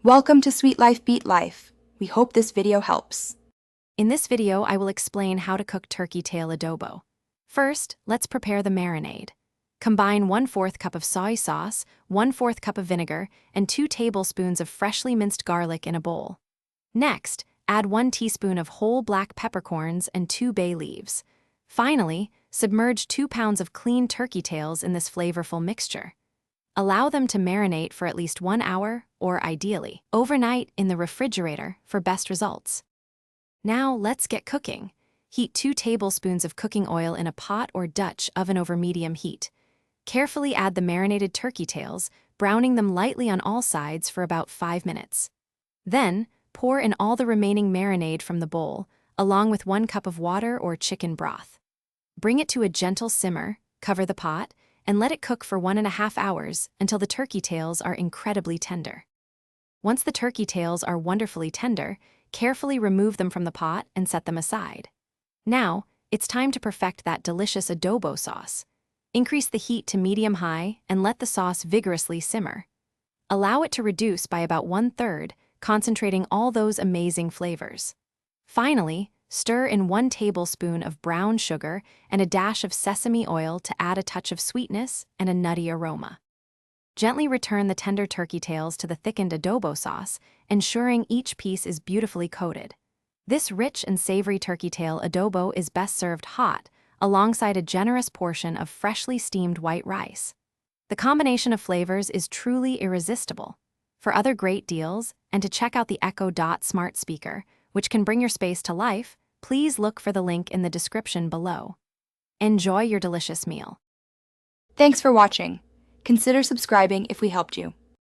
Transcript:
Welcome to Sweet Life Beat Life. We hope this video helps. In this video, I will explain how to cook turkey tail adobo. First, let's prepare the marinade. Combine 1/4 cup of soy sauce, 1/4 cup of vinegar, and 2 tablespoons of freshly minced garlic in a bowl. Next, add 1 teaspoon of whole black peppercorns and 2 bay leaves. Finally, submerge 2 pounds of clean turkey tails in this flavorful mixture. Allow them to marinate for at least 1 hour, or ideally, overnight in the refrigerator for best results. Now let's get cooking. Heat 2 tablespoons of cooking oil in a pot or Dutch oven over medium heat. Carefully add the marinated turkey tails, browning them lightly on all sides for about 5 minutes. Then, pour in all the remaining marinade from the bowl, along with 1 cup of water or chicken broth. Bring it to a gentle simmer, cover the pot, and let it cook for 1.5 hours until the turkey tails are incredibly tender. Once the turkey tails are wonderfully tender, carefully remove them from the pot and set them aside. Now, it's time to perfect that delicious adobo sauce. Increase the heat to medium-high and let the sauce vigorously simmer. Allow it to reduce by about 1/3, concentrating all those amazing flavors. Finally, stir in 1 tablespoon of brown sugar and a dash of sesame oil to add a touch of sweetness and a nutty aroma. Gently return the tender turkey tails to the thickened adobo sauce, ensuring each piece is beautifully coated. This rich and savory turkey tail adobo is best served hot, alongside a generous portion of freshly steamed white rice. The combination of flavors is truly irresistible. For other great deals, and to check out the Echo Dot smart speaker, which can bring your space to life, please look for the link in the description below. Enjoy your delicious meal. Thanks for watching. Consider subscribing if we helped you.